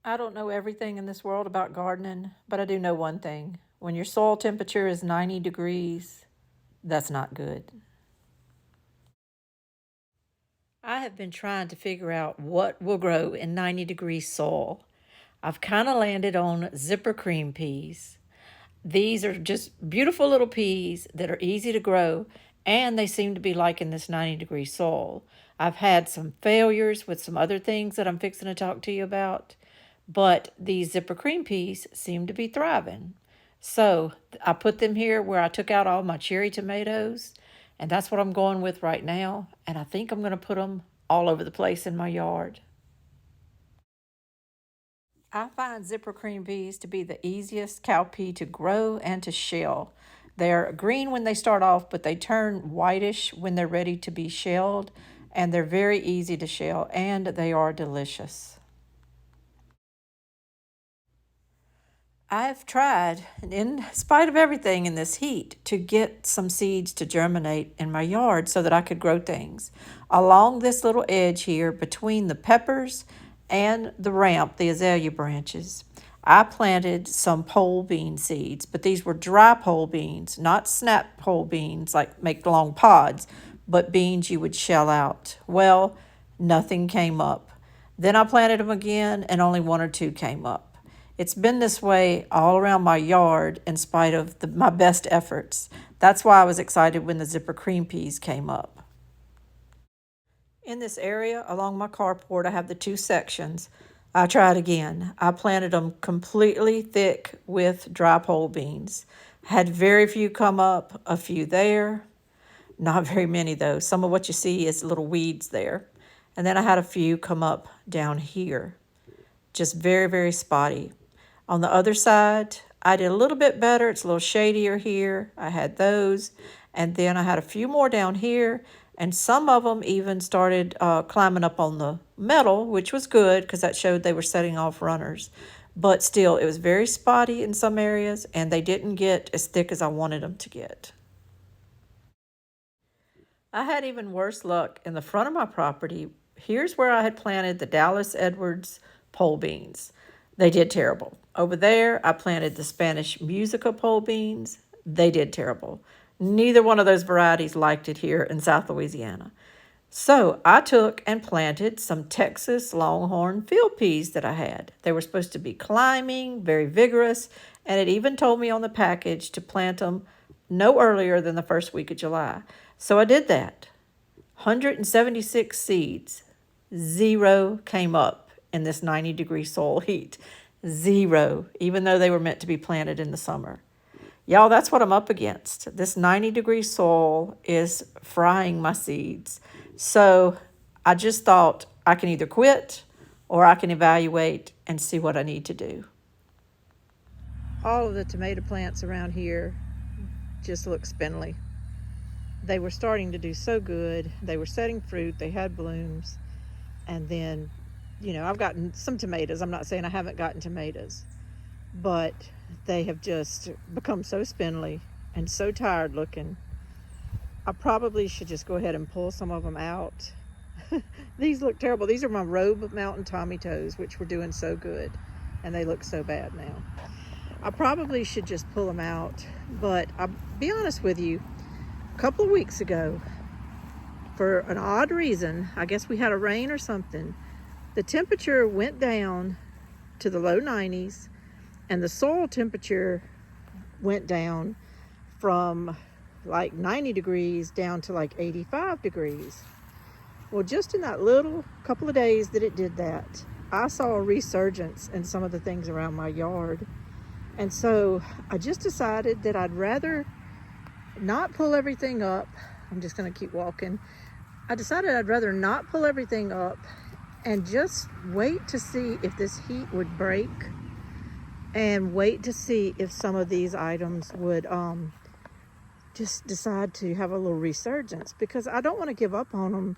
I don't know everything in this world about gardening, but I do know one thing. When your soil temperature is 90 degrees, that's not good. I have been trying to figure out what will grow in 90-degree soil. I've kind of landed on zipper cream peas. These are just beautiful little peas that are easy to grow, and they seem to be liking this 90-degree soil. I've had some failures with some other things that I'm fixing to talk to you about, but these zipper cream peas seem to be thriving. So I put them here where I took out all my cherry tomatoes, and that's what I'm going with right now. And I think I'm going to put them all over the place in my yard. I find zipper cream peas to be the easiest cowpea to grow and to shell. They're green when they start off, but they turn whitish when they're ready to be shelled, and they're very easy to shell, and they are delicious. I've tried, in spite of everything in this heat, to get some seeds to germinate in my yard so that I could grow things. Along this little edge here between the peppers and the ramp, the azalea branches, I planted some pole bean seeds, but these were dry pole beans, not snap pole beans like make long pods, but beans you would shell out. Well, nothing came up. Then I planted them again, and only one or two came up. It's been this way all around my yard in spite of my best efforts. That's why I was excited when the zipper cream peas came up. In this area along my carport, I have the two sections. I tried again. I planted them completely thick with dry pole beans. Had very few come up, a few there. Not very many though. Some of what you see is little weeds there. And then I had a few come up down here. Just very, very spotty. On the other side, I did a little bit better. It's a little shadier here. I had those. And then I had a few more down here. And some of them even started climbing up on the metal, which was good because that showed they were setting off runners. But still, it was very spotty in some areas, and they didn't get as thick as I wanted them to get. I had even worse luck in the front of my property. Here's where I had planted the Dallas Edwards pole beans. They did terrible. Over there, I planted the Spanish Musica pole beans. They did terrible. Neither one of those varieties liked it here in South Louisiana. So I took and planted some Texas Longhorn field peas that I had. They were supposed to be climbing, very vigorous, and it even told me on the package to plant them no earlier than the first week of July. So I did that. 176 seeds. 0 came up in this 90-degree soil heat. 0, even though they were meant to be planted in the summer. Y'all, that's what I'm up against. This 90-degree soil is frying my seeds. So I just thought I can either quit or I can evaluate and see what I need to do. All of the tomato plants around here just look spindly. They were starting to do so good. They were setting fruit. They had blooms. And then, I've gotten some tomatoes. I'm not saying I haven't gotten tomatoes. But they have just become so spindly and so tired looking. I probably should just go ahead and pull some of them out. These look terrible. These are my Robe Mountain Tomatoes, which were doing so good. And they look so bad now. I probably should just pull them out. But I'll be honest with you. A couple of weeks ago, for an odd reason, I guess we had a rain or something, the temperature went down to the low 90s, and the soil temperature went down from like 90 degrees down to like 85 degrees. Well, just in that little couple of days that it did that, I saw a resurgence in some of the things around my yard. And so I just decided that I'd rather not pull everything up. I'm just going to keep walking. I decided I'd rather not pull everything up and just wait to see if this heat would break, and wait to see if some of these items would just decide to have a little resurgence, because I don't want to give up on them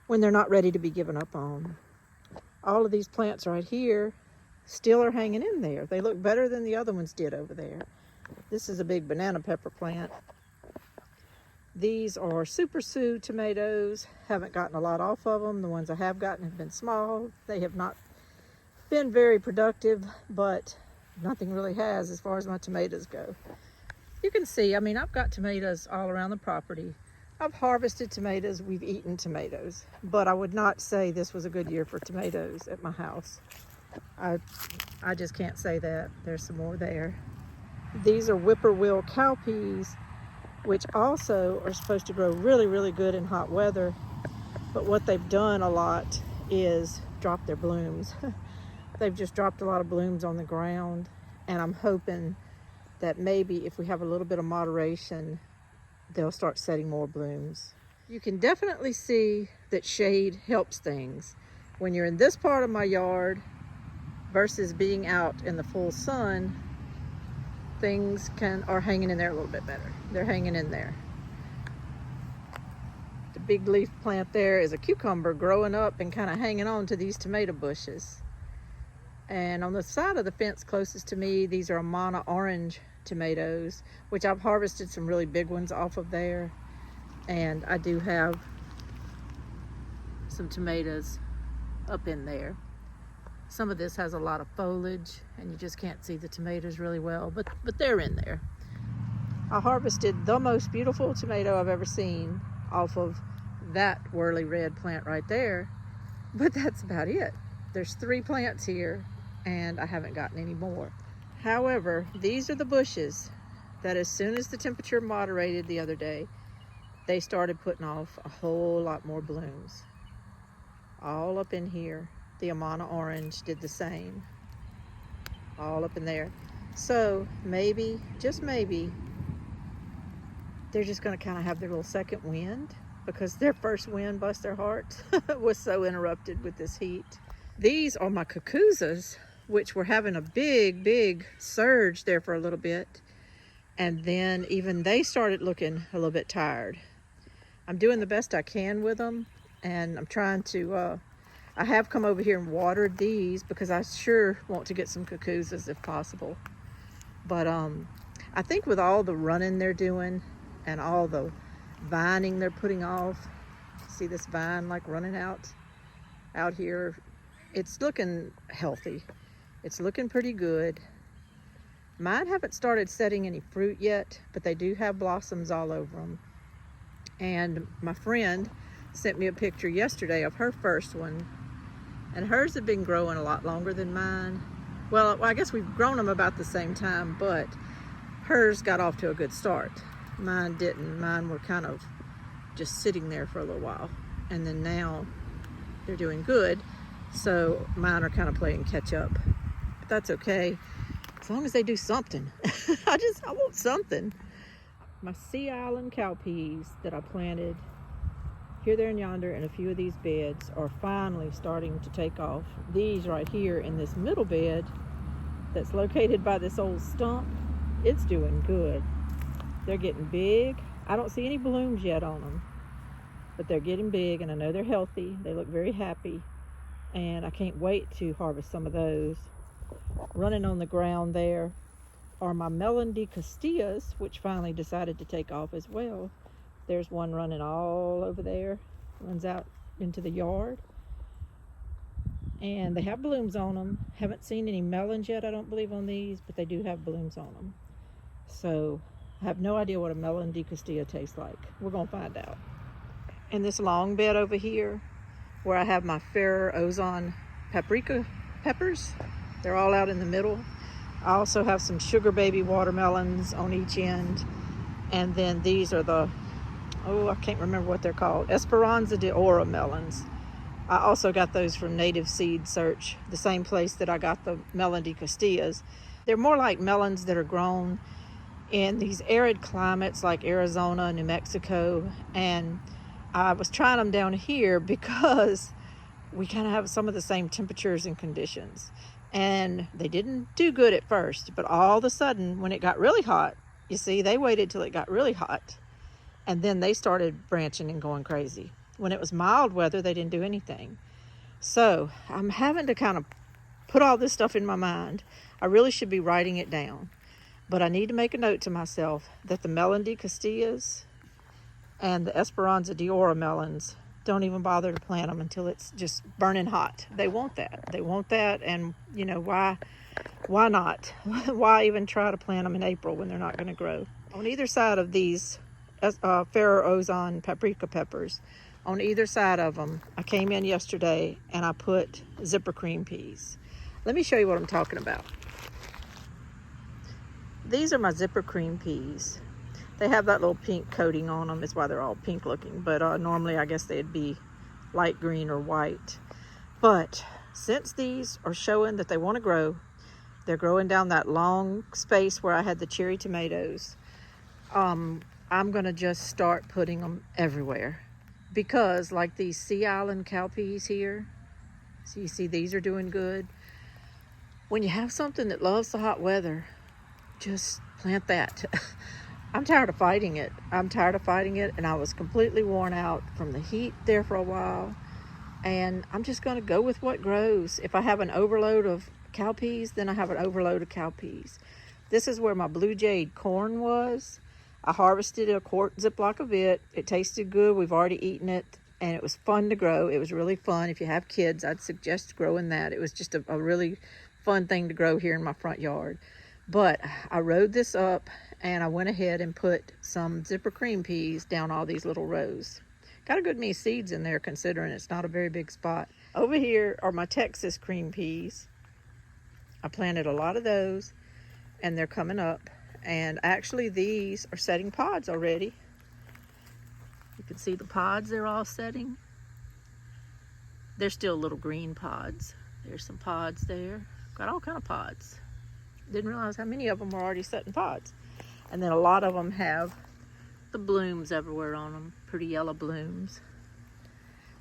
when they're not ready to be given up on. All of these plants right here still are hanging in there. They look better than the other ones did over there. This is a big banana pepper plant. These are Super Sue tomatoes. Haven't gotten a lot off of them. The ones I have gotten have been small. They have not been very productive, but nothing really has as far as my tomatoes go. You can see, I mean, I've got tomatoes all around the property. I've harvested tomatoes, we've eaten tomatoes, but I would not say this was a good year for tomatoes at my house. I just can't say that. There's some more there. These are whippoorwill cowpeas, which also are supposed to grow really, really good in hot weather. But what they've done a lot is drop their blooms. They've just dropped a lot of blooms on the ground. And I'm hoping that maybe if we have a little bit of moderation, they'll start setting more blooms. You can definitely see that shade helps things. When you're in this part of my yard versus being out in the full sun, things are hanging in there a little bit better. They're hanging in there. The big leaf plant there is a cucumber growing up and kind of hanging on to these tomato bushes. And on the side of the fence closest to me, these are Amana orange tomatoes, which I've harvested some really big ones off of there. And I do have some tomatoes up in there. Some of this has a lot of foliage and you just can't see the tomatoes really well, but they're in there. I harvested the most beautiful tomato I've ever seen off of that whirly red plant right there, but that's about it. There's 3 plants here and I haven't gotten any more. However, these are the bushes that as soon as the temperature moderated the other day, they started putting off a whole lot more blooms. All up in here. The Amana orange did the same. All up in there. So maybe, just maybe, they're just going to kind of have their little second wind, because their first wind, bless their hearts, was so interrupted with this heat. These are my cucuzzas, which were having a big surge there for a little bit. And then even they started looking a little bit tired. I'm doing the best I can with them, and I'm trying to, I have come over here and watered these because I sure want to get some cucuzzas if possible. But I think with all the running they're doing and all the vining they're putting off, see this vine like running out here, it's looking healthy. It's looking pretty good. Mine haven't started setting any fruit yet, but they do have blossoms all over them. And my friend sent me a picture yesterday of her first one, and hers have been growing a lot longer than mine. Well, I guess we've grown them about the same time, but hers got off to a good start. Mine didn't. Mine were kind of just sitting there for a little while, and then now they're doing good. So mine are kind of playing catch up, but that's okay as long as they do something. I want something. My Sea Island cowpeas that I planted here, there, and yonder in a few of these beds are finally starting to take off. These right here in this middle bed that's located by this old stump, it's doing good. They're getting big. I don't see any blooms yet on them, but they're getting big, and I know they're healthy. They look very happy, and I can't wait to harvest some of those. Running on the ground there are my Melon de Castillas, which finally decided to take off as well. There's one running all over there, runs out into the yard. And they have blooms on them. Haven't seen any melons yet, I don't believe, on these, but they do have blooms on them. So I have no idea what a Melon de Castilla tastes like. We're gonna find out. In this long bed over here, where I have my Fair Ozone paprika peppers, they're all out in the middle. I also have some sugar baby watermelons on each end. And then these are the, I can't remember what they're called, Esperanza de Oro melons. I also got those from Native Seed Search, the same place that I got the Melon de Castillas. They're more like melons that are grown in these arid climates like Arizona, New Mexico. And I was trying them down here because we kind of have some of the same temperatures and conditions. And they didn't do good at first, but all of a sudden when it got really hot, you see, they waited till it got really hot, and then they started branching and going crazy. When it was mild weather, they didn't do anything. So I'm having to kind of put all this stuff in my mind. I really should be writing it down, but I need to make a note to myself that the Melon de Castillas and the Esperanza de Oro melons don't even bother to plant them until it's just burning hot. They want that. They want that, and you know, why not? Why even try to plant them in April when they're not going to grow? On either side of these Ferro Ozone paprika peppers, on either side of them, I came in yesterday and I put zipper cream peas. Let me show you what I'm talking about. These are my zipper cream peas. They have that little pink coating on them. That's why they're all pink looking. But normally I guess they'd be light green or white. But since these are showing that they want to grow, they're growing down that long space where I had the cherry tomatoes. I'm going to just start putting them everywhere. Because like these Sea Island cowpeas here, so you see these are doing good. When you have something that loves the hot weather, just plant that. I'm tired of fighting it. And I was completely worn out from the heat there for a while. And I'm just going to go with what grows. If I have an overload of cowpeas, then I have an overload of cowpeas. This is where my blue jade corn was. I harvested a quart Ziploc of it. It tasted good. We've already eaten it. And it was fun to grow. It was really fun. If you have kids, I'd suggest growing that. It was just a really fun thing to grow here in my front yard. But I rode this up and I went ahead and put some zipper cream peas down all these little rows. Got a good many seeds in there considering it's not a very big spot. Over here are my Texas cream peas. I planted a lot of those and they're coming up. And actually these are setting pods already. You can see the pods they're all setting. They're still little green pods. There's some pods there. Got all kind of pods. Didn't realize how many of them were already setting pods. And then a lot of them have the blooms everywhere on them. Pretty yellow blooms.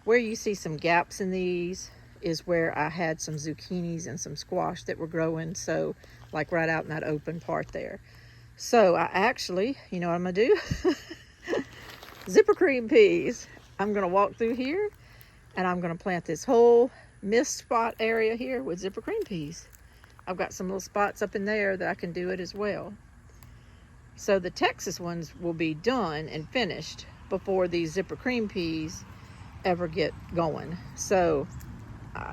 Where you see some gaps in these is where I had some zucchinis and some squash that were growing. So like right out in that open part there. So I actually, you know what I'm gonna do? Zipper cream peas. I'm gonna walk through here and I'm gonna plant this whole mist spot area here with zipper cream peas. I've got some little spots up in there that I can do it as well. So the Texas ones will be done and finished before these zipper cream peas ever get going. So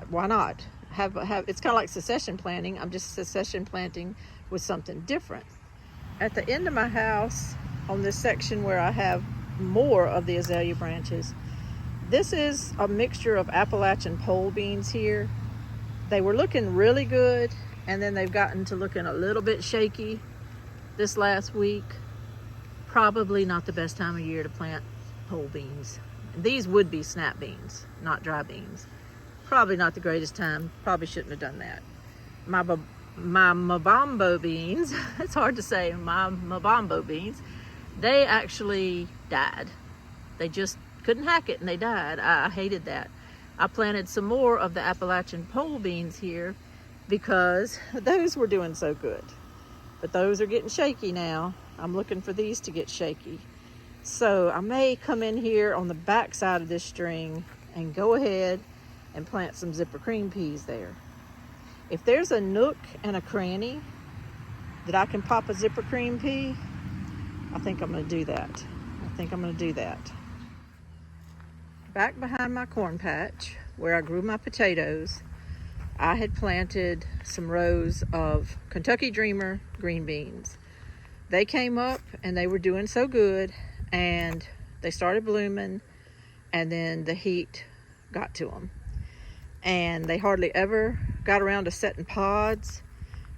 why not? It's kind of like succession planting. I'm just succession planting with something different. At the end of my house, on this section where I have more of the azalea branches, this is a mixture of Appalachian pole beans here. They were looking really good, and then they've gotten to looking a little bit shaky this last week. Probably not the best time of year to plant pole beans. These would be snap beans, not dry beans. Probably not the greatest time. Probably shouldn't have done that. My mabambo beans, it's hard to say, my mabambo beans, they actually died. They just couldn't hack it and they died. I hated that. I planted some more of the Appalachian pole beans here because those were doing so good. But those are getting shaky now. I'm looking for these to get shaky. So I may come in here on the back side of this string and go ahead and plant some zipper cream peas there. If there's a nook and a cranny that I can pop a zipper cream pea, I think I'm going to do that. Back behind my corn patch, where I grew my potatoes, I had planted some rows of Kentucky Dreamer green beans. They came up and they were doing so good, and they started blooming, and then the heat got to them. And they hardly ever got around to setting pods.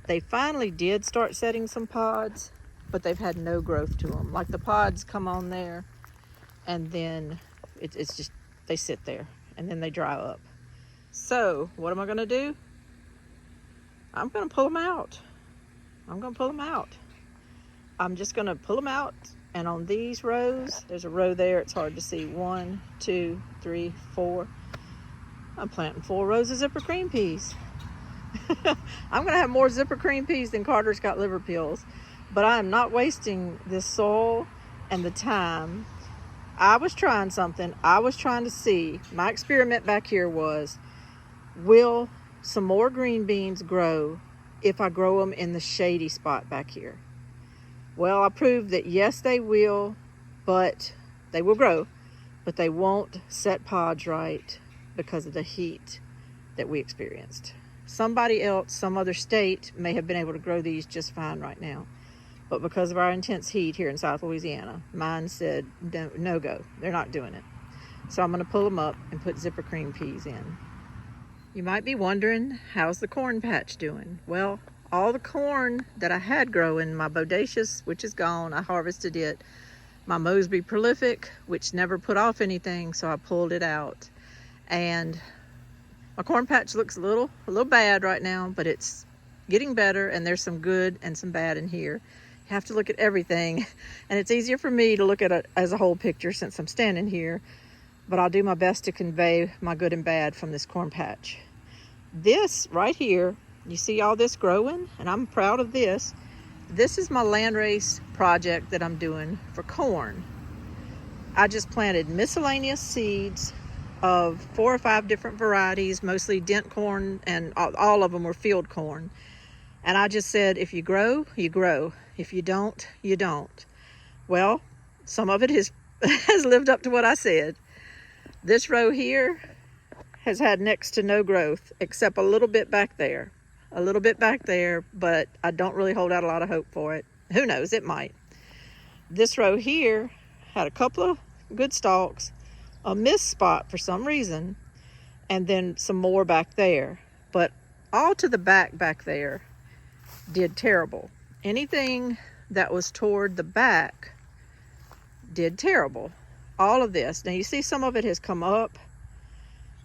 They finally did start setting some pods, but they've had no growth to them. Like the pods come on there, and then it's just, they sit there, and then they dry up. So what am I gonna do? I'm gonna pull them out. I'm just gonna pull them out, and on these rows, there's a row there, it's hard to see, 1, 2, 3, 4. I'm planting 4 rows of zipper cream peas. I'm gonna have more zipper cream peas than Carter's got liver pills, but I am not wasting this soil and the time. I was trying something. I was trying to see, my experiment back here was, will some more green beans grow if I grow them in the shady spot back here? Well, I proved that yes, they will, but they will grow, but they won't set pods right because of the heat that we experienced. Somebody else, some other state, may have been able to grow these just fine right now. But because of our intense heat here in South Louisiana, mine said no go. They're not doing it. So I'm going to pull them up and put zipper cream peas in. You might be wondering, how's the corn patch doing? Well, all the corn that I had growing, my bodacious, which is gone, I harvested it. My Mosby prolific, which never put off anything, so I pulled it out. And my corn patch looks a little bad right now, but it's getting better, and there's some good and some bad in here. You have to look at everything, and it's easier for me to look at it as a whole picture since I'm standing here, but I'll do my best to convey my good and bad from this corn patch. This right here, you see all this growing, and I'm proud of this. This is my Landrace project that I'm doing for corn. I just planted miscellaneous seeds of 4 or 5 different varieties, mostly dent corn, and all of them were field corn. And I just said, if you grow, you grow. If you don't, you don't. Well, some of it has lived up to what I said. This row here has had next to no growth, except a little bit back there. A little bit back there, but I don't really hold out a lot of hope for it. Who knows, it might. This row here had a couple of good stalks, a missed spot for some reason, and then some more back there. But all to the back there did terrible. Anything that was toward the back did terrible. All of this. Now you see some of it has come up,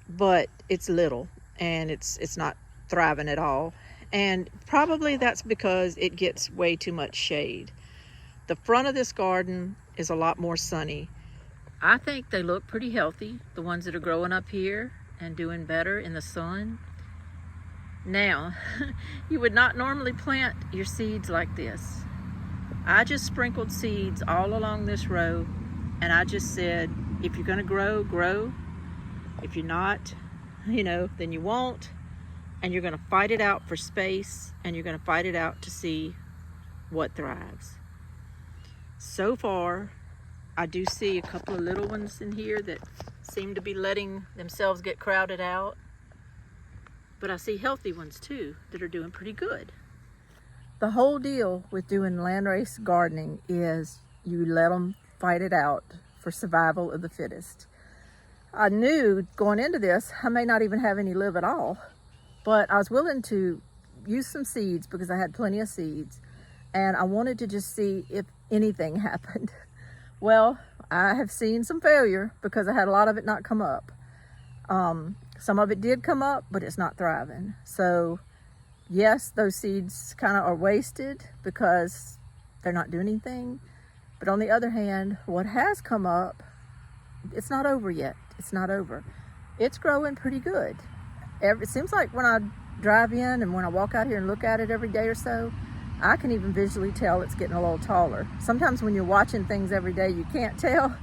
but it's little, and it's not thriving at all. And probably that's because it gets way too much shade. The front of this garden is a lot more sunny. I think they look pretty healthy, the ones that are growing up here and doing better in the sun. Now, you would not normally plant your seeds like this. I just sprinkled seeds all along this row, and I just said, if you're gonna grow, grow. If you're not, then you won't, and you're gonna fight it out for space, and you're gonna fight it out to see what thrives. So far, I do see a couple of little ones in here that seem to be letting themselves get crowded out. But I see healthy ones too that are doing pretty good. The whole deal with doing landrace gardening is you let them fight it out for survival of the fittest. I knew going into this, I may not even have any live at all, but I was willing to use some seeds because I had plenty of seeds, and I wanted to just see if anything happened. Well, I have seen some failure because I had a lot of it not come up. Some of it did come up, but it's not thriving. So yes, those seeds kind of are wasted because they're not doing anything. But on the other hand, what has come up, it's not over yet. It's not over. It's growing pretty good. It seems like when I drive in and when I walk out here and look at it every day or so, I can even visually tell it's getting a little taller. Sometimes when you're watching things every day, you can't tell,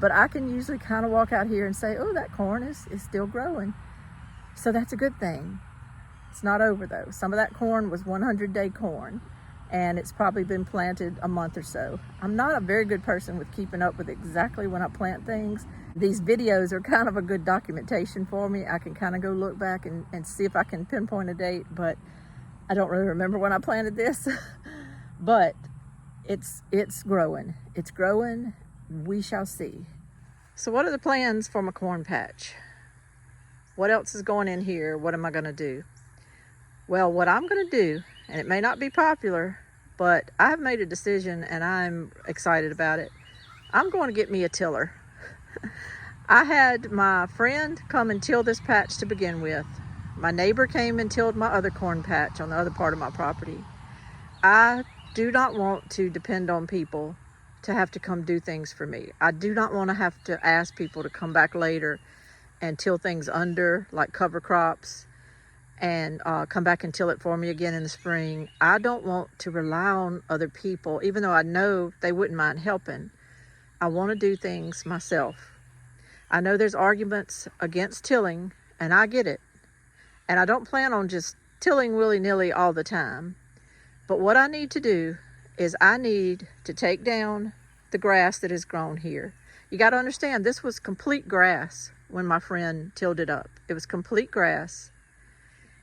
but I can usually kind of walk out here and say, oh, that corn is still growing. So that's a good thing. It's not over though. Some of that corn was 100-day corn, and it's probably been planted a month or so. I'm not a very good person with keeping up with exactly when I plant things. These videos are kind of a good documentation for me. I can kind of go look back and see if I can pinpoint a date, but I don't really remember when I planted this. But it's growing. It's growing. We shall see. So what are the plans for my corn patch? What else is going in here? What am I going to do? Well, what I'm going to do, and it may not be popular, but I've made a decision and I'm excited about it. I'm going to get me a tiller. I had my friend come and till this patch to begin with. My neighbor came and tilled my other corn patch on the other part of my property. I do not want to depend on people to have to come do things for me. I do not want to have to ask people to come back later and till things under, like cover crops, and come back and till it for me again in the spring. I don't want to rely on other people, even though I know they wouldn't mind helping. I want to do things myself. I know there's arguments against tilling, and I get it. And I don't plan on just tilling willy-nilly all the time. But what I need to do is I need to take down the grass that has grown here. You got to understand, this was complete grass when my friend tilled it up. It was complete grass.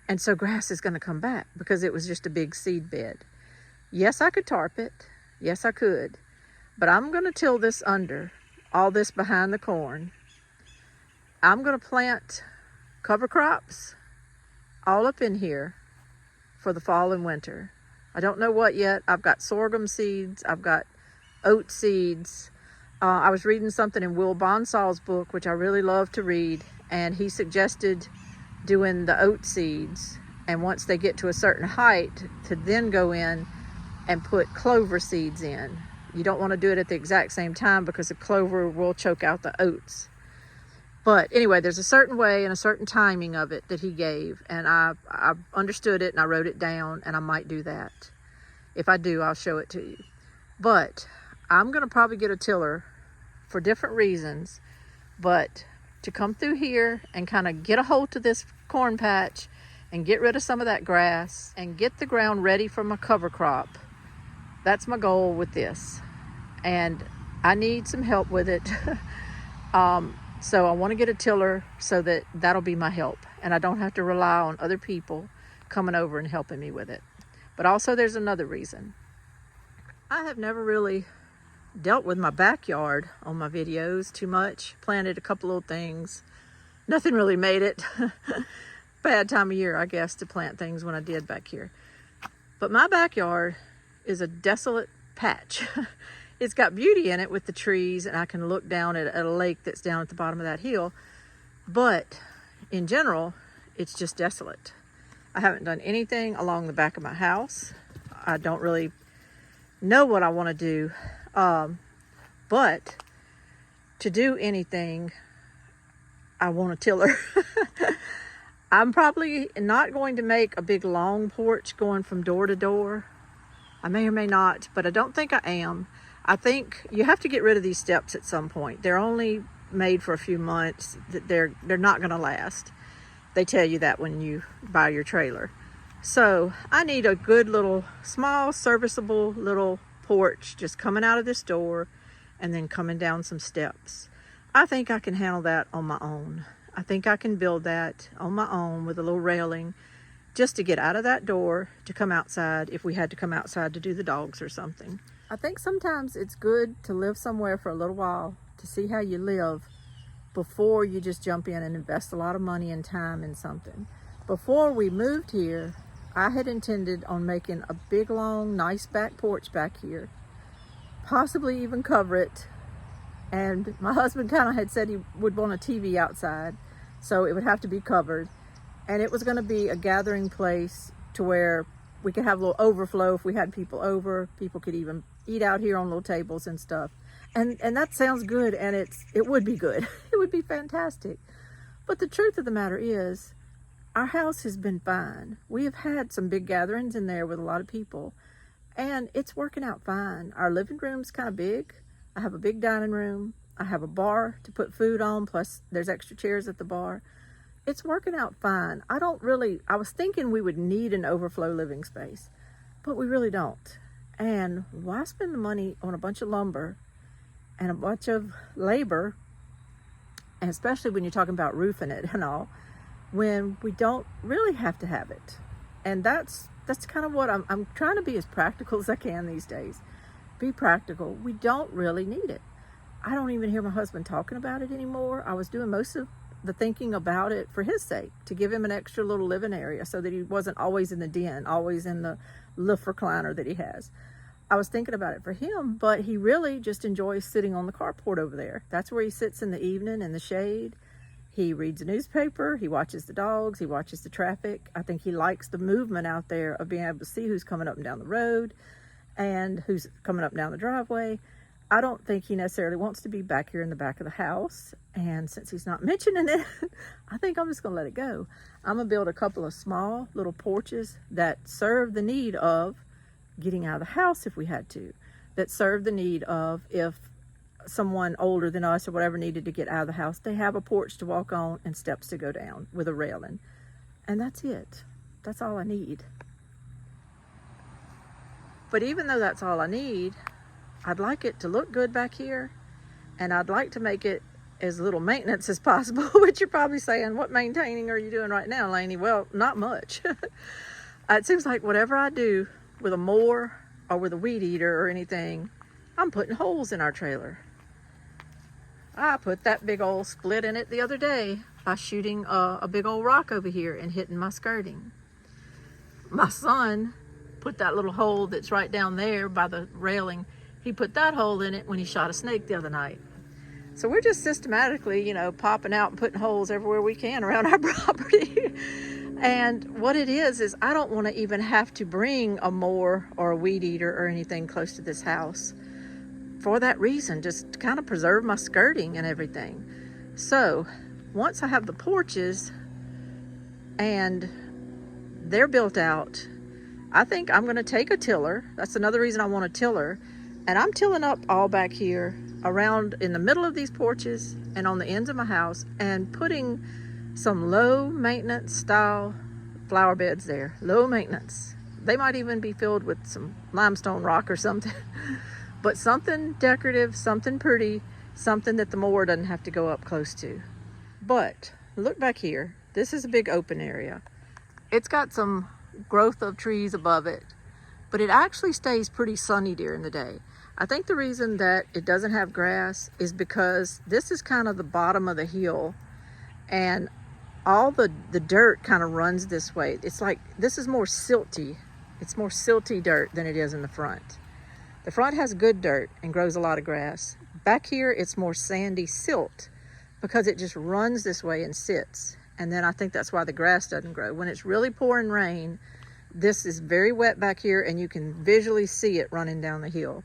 And so grass is going to come back because it was just a big seed bed. Yes, I could tarp it. Yes, I could. But I'm going to till this under, all this behind the corn. I'm going to plant cover crops all up in here for the fall and winter. I don't know what yet. I've got sorghum seeds. I've got oat seeds. I was reading something in Will Bonsall's book, which I really love to read, and he suggested doing the oat seeds, and once they get to a certain height, to then go in and put clover seeds in. You don't want to do it at the exact same time because the clover will choke out the oats. But anyway, there's a certain way and a certain timing of it that he gave, and I understood it and I wrote it down, and I might do that. If I do, I'll show it to you. But I'm going to probably get a tiller for different reasons, but to come through here and kind of get a hold of this corn patch and get rid of some of that grass and get the ground ready for my cover crop. That's my goal with this. And I need some help with it. So I want to get a tiller so that that'll be my help. And I don't have to rely on other people coming over and helping me with it. But also there's another reason. I have never really dealt with my backyard on my videos too much. Planted a couple little things. Nothing really made it. Bad time of year, I guess, to plant things when I did back here. But my backyard is a desolate patch. It's got beauty in it with the trees, and I can look down at a lake that's down at the bottom of that hill. But in general, it's just desolate. I haven't done anything along the back of my house. I don't really know what I want to do. But to do anything, I want a tiller. I'm probably not going to make a big long porch going from door to door. I may or may not, but I don't think I am. I think you have to get rid of these steps at some point. They're only made for a few months. They're not going to last. They tell you that when you buy your trailer. So I need a good little, small, serviceable little porch just coming out of this door and then coming down some steps. I think I can handle that on my own. I think I can build that on my own with a little railing just to get out of that door to come outside if we had to come outside to do the dogs or something. I think sometimes it's good to live somewhere for a little while to see how you live before you just jump in and invest a lot of money and time in something. Before we moved here, I had intended on making a big, long, nice back porch back here, possibly even cover it. And my husband kind of had said he would want a TV outside, so it would have to be covered. And it was going to be a gathering place to where we could have a little overflow if we had people over. People could even eat out here on little tables and stuff. And that sounds good, and it would be good. It would be fantastic. But the truth of the matter is, our house has been fine. We have had some big gatherings in there with a lot of people, and it's working out fine. Our living room's kind of big. I have a big dining room. I have a bar to put food on, plus there's extra chairs at the bar. It's working out fine. I was thinking we would need an overflow living space, but we really don't. And why spend the money on a bunch of lumber and a bunch of labor, and especially when you're talking about roofing it and all, when we don't really have to have it? And that's kind of what I'm trying to be as practical as I can these days. Be practical. We don't really need it. I don't even hear my husband talking about it anymore. I was doing most of the thinking about it for his sake, to give him an extra little living area so that he wasn't always in the den, always in the lift recliner that he has. I was thinking about it for him, but he really just enjoys sitting on the carport over there. That's where he sits in the evening in the shade. He reads a newspaper, he watches the dogs, he watches the traffic. I think he likes the movement out there of being able to see who's coming up and down the road and who's coming up and down the driveway. I don't think he necessarily wants to be back here in the back of the house. And since he's not mentioning it, I think I'm just going to let it go. I'm going to build a couple of small little porches that serve the need of getting out of the house if we had to, that serve the need of if someone older than us or whatever needed to get out of the house, they have a porch to walk on and steps to go down with a railing. And that's it. That's all I need. But even though that's all I need, I'd like it to look good back here, and I'd like to make it as little maintenance as possible, which you're probably saying, what maintaining are you doing right now, Lainey? Well, not much. It seems like whatever I do with a mower or with a weed eater or anything, I'm putting holes in our trailer. I put that big old split in it the other day by shooting a big old rock over here and hitting my skirting. My son put that little hole that's right down there by the railing. He put that hole in it when he shot a snake the other night. So we're just systematically, you know, popping out and putting holes everywhere we can around our property. And what it is I don't want to even have to bring a mower or a weed eater or anything close to this house for that reason, just to kind of preserve my skirting and everything. So once I have the porches and they're built out, I think I'm going to take a tiller. That's another reason I want a tiller. And I'm tilling up all back here around in the middle of these porches and on the ends of my house and putting some low maintenance style flower beds there. Low maintenance. They might even be filled with some limestone rock or something. But something decorative, something pretty, something that the mower doesn't have to go up close to. But look back here. This is a big open area. It's got some growth of trees above it, but it actually stays pretty sunny during the day. I think the reason that it doesn't have grass is because this is kind of the bottom of the hill, and all the dirt kind of runs this way. It's like, this is more silty. It's more silty dirt than it is in the front. The front has good dirt and grows a lot of grass. Back here, it's more sandy silt because it just runs this way and sits. And then I think that's why the grass doesn't grow. When it's really pouring rain, this is very wet back here and you can visually see it running down the hill.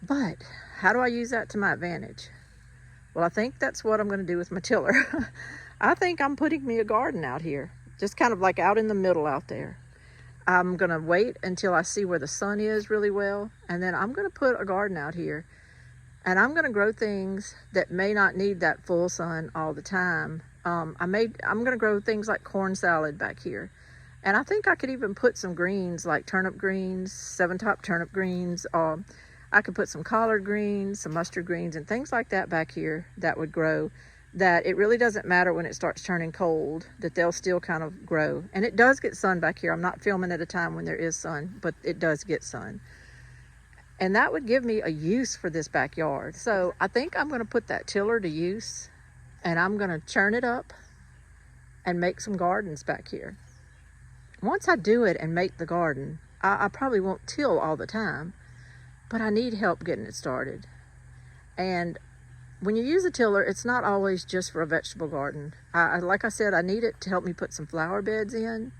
But how do I use that to my advantage? Well, I think that's what I'm going to do with my tiller. I think I'm putting me a garden out here, just kind of like out in the middle out there. I'm going to wait until I see where the sun is really well, and then I'm going to put a garden out here, and I'm going to grow things that may not need that full sun all the time. I'm going to grow things like corn salad back here. And I think I could even put some greens like turnip greens, 7-top turnip greens. I could put some collard greens, some mustard greens, and things like that back here that would grow, that it really doesn't matter when it starts turning cold, that they'll still kind of grow. And it does get sun back here. I'm not filming at a time when there is sun, but it does get sun. And that would give me a use for this backyard. So I think I'm going to put that tiller to use, and I'm going to churn it up and make some gardens back here. Once I do it and make the garden, I probably won't till all the time, but I need help getting it started. And when you use a tiller, it's not always just for a vegetable garden. Like I said, I need it to help me put some flower beds in.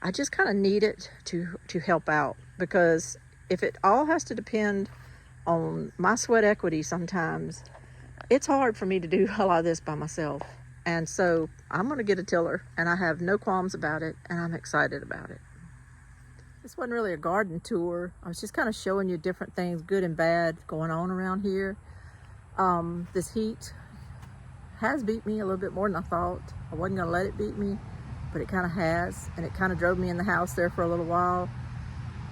I just kind of need it to help out, because if it all has to depend on my sweat equity sometimes, it's hard for me to do a lot of this by myself. And so I'm going to get a tiller, and I have no qualms about it, and I'm excited about it. This wasn't really a garden tour. I was just kind of showing you different things, good and bad, going on around here. This heat has beat me a little bit more than I thought. I wasn't going to let it beat me, but it kind of has. And it kind of drove me in the house there for a little while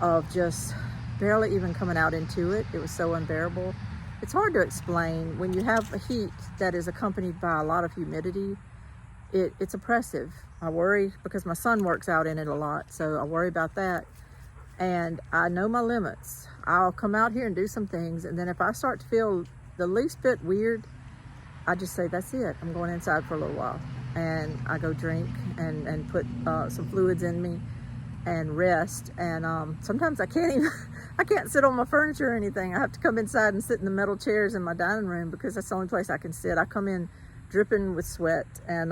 of just barely even coming out into it. It was so unbearable. It's hard to explain. When you have a heat that is accompanied by a lot of humidity, it's oppressive. I worry because my son works out in it a lot, so I worry about that. And I know my limits. I'll come out here and do some things, and then if I start to feel the least bit weird, I just say, that's it. I'm going inside for a little while. And I go drink and put some fluids in me and rest. And sometimes I can't sit on my furniture or anything. I have to come inside and sit in the metal chairs in my dining room because that's the only place I can sit. I come in dripping with sweat, and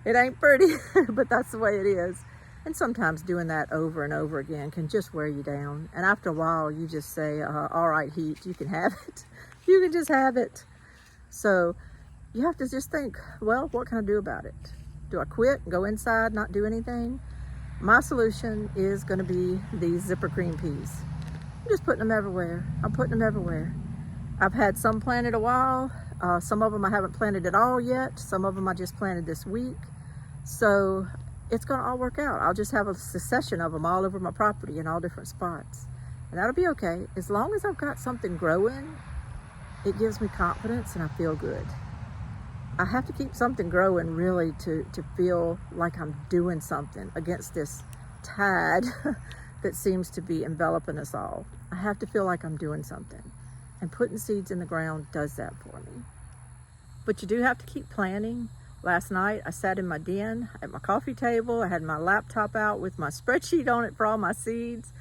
it ain't pretty, but that's the way it is. And sometimes doing that over and over again can just wear you down. And after a while, you just say, all right, heat, you can have it. You can just have it. So you have to just think, well, what can I do about it? Do I quit and go inside, not do anything? My solution is going to be these zipper cream peas. I'm just putting them everywhere. I'm putting them everywhere. I've had some planted a while. Some of them I haven't planted at all yet. Some of them I just planted this week. So it's going to all work out. I'll just have a succession of them all over my property in all different spots. And that'll be okay. As long as I've got something growing, it gives me confidence and I feel good. I have to keep something growing really to feel like I'm doing something against this tide that seems to be enveloping us all. I have to feel like I'm doing something, and putting seeds in the ground does that for me. But you do have to keep planting. Last night I sat in my den at my coffee table. I had my laptop out with my spreadsheet on it for all my seeds,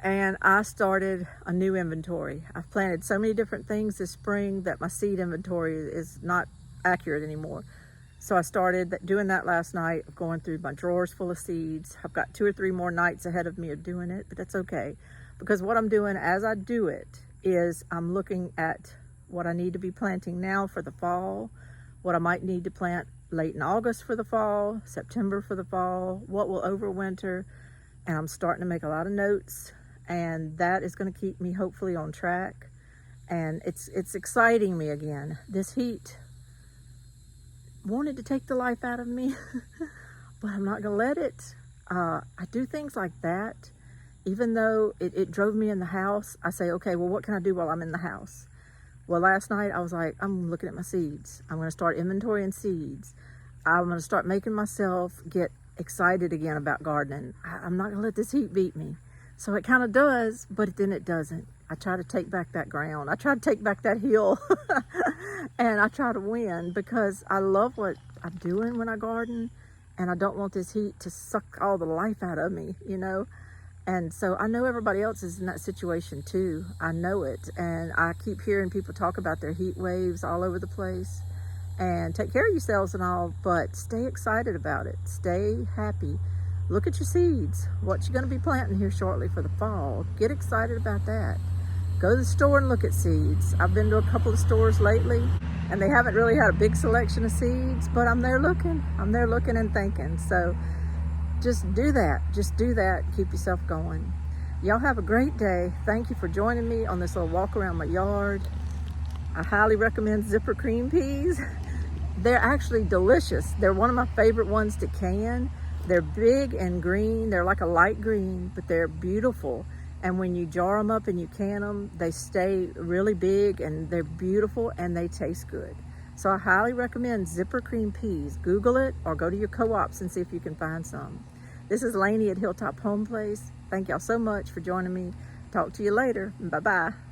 and I started a new inventory. I've planted so many different things this spring that my seed inventory is not accurate anymore. So I started doing that last night, going through my drawers full of seeds. I've got 2 or 3 more nights ahead of me of doing it, but that's okay. Because what I'm doing as I do it is I'm looking at what I need to be planting now for the fall, what I might need to plant late in August for the fall, September for the fall, what will overwinter, and I'm starting to make a lot of notes, and that is going to keep me hopefully on track. And it's exciting me again. This heat wanted to take the life out of me, but I'm not gonna let it. I do things like that, even though it drove me in the house. I say, okay, well, what can I do while I'm in the house? Well, last night I was like, I'm looking at my seeds. I'm gonna start inventorying seeds. I'm gonna start making myself get excited again about gardening. I'm not gonna let this heat beat me. So it kind of does, but then it doesn't. I try to take back that ground. I try to take back that hill and I try to win, because I love what I'm doing when I garden, and I don't want this heat to suck all the life out of me, you know? And so I know everybody else is in that situation too. I know it. And I keep hearing people talk about their heat waves all over the place. And take care of yourselves and all, but stay excited about it. Stay happy. Look at your seeds. What you're going to be planting here shortly for the fall. Get excited about that. Go to the store and look at seeds. I've been to a couple of stores lately, and they haven't really had a big selection of seeds, but I'm there looking. I'm there looking and thinking. So just do that. Just do that. Keep yourself going. Y'all have a great day. Thank you for joining me on this little walk around my yard. I highly recommend zipper cream peas. They're actually delicious. They're one of my favorite ones to can. They're big and green. They're like a light green, but they're beautiful. And when you jar them up and you can them, they stay really big and they're beautiful and they taste good. So I highly recommend zipper cream peas. Google it or go to your co-ops and see if you can find some. This is Lainey at Hilltop Home Place. Thank y'all so much for joining me. Talk to you later. Bye-bye.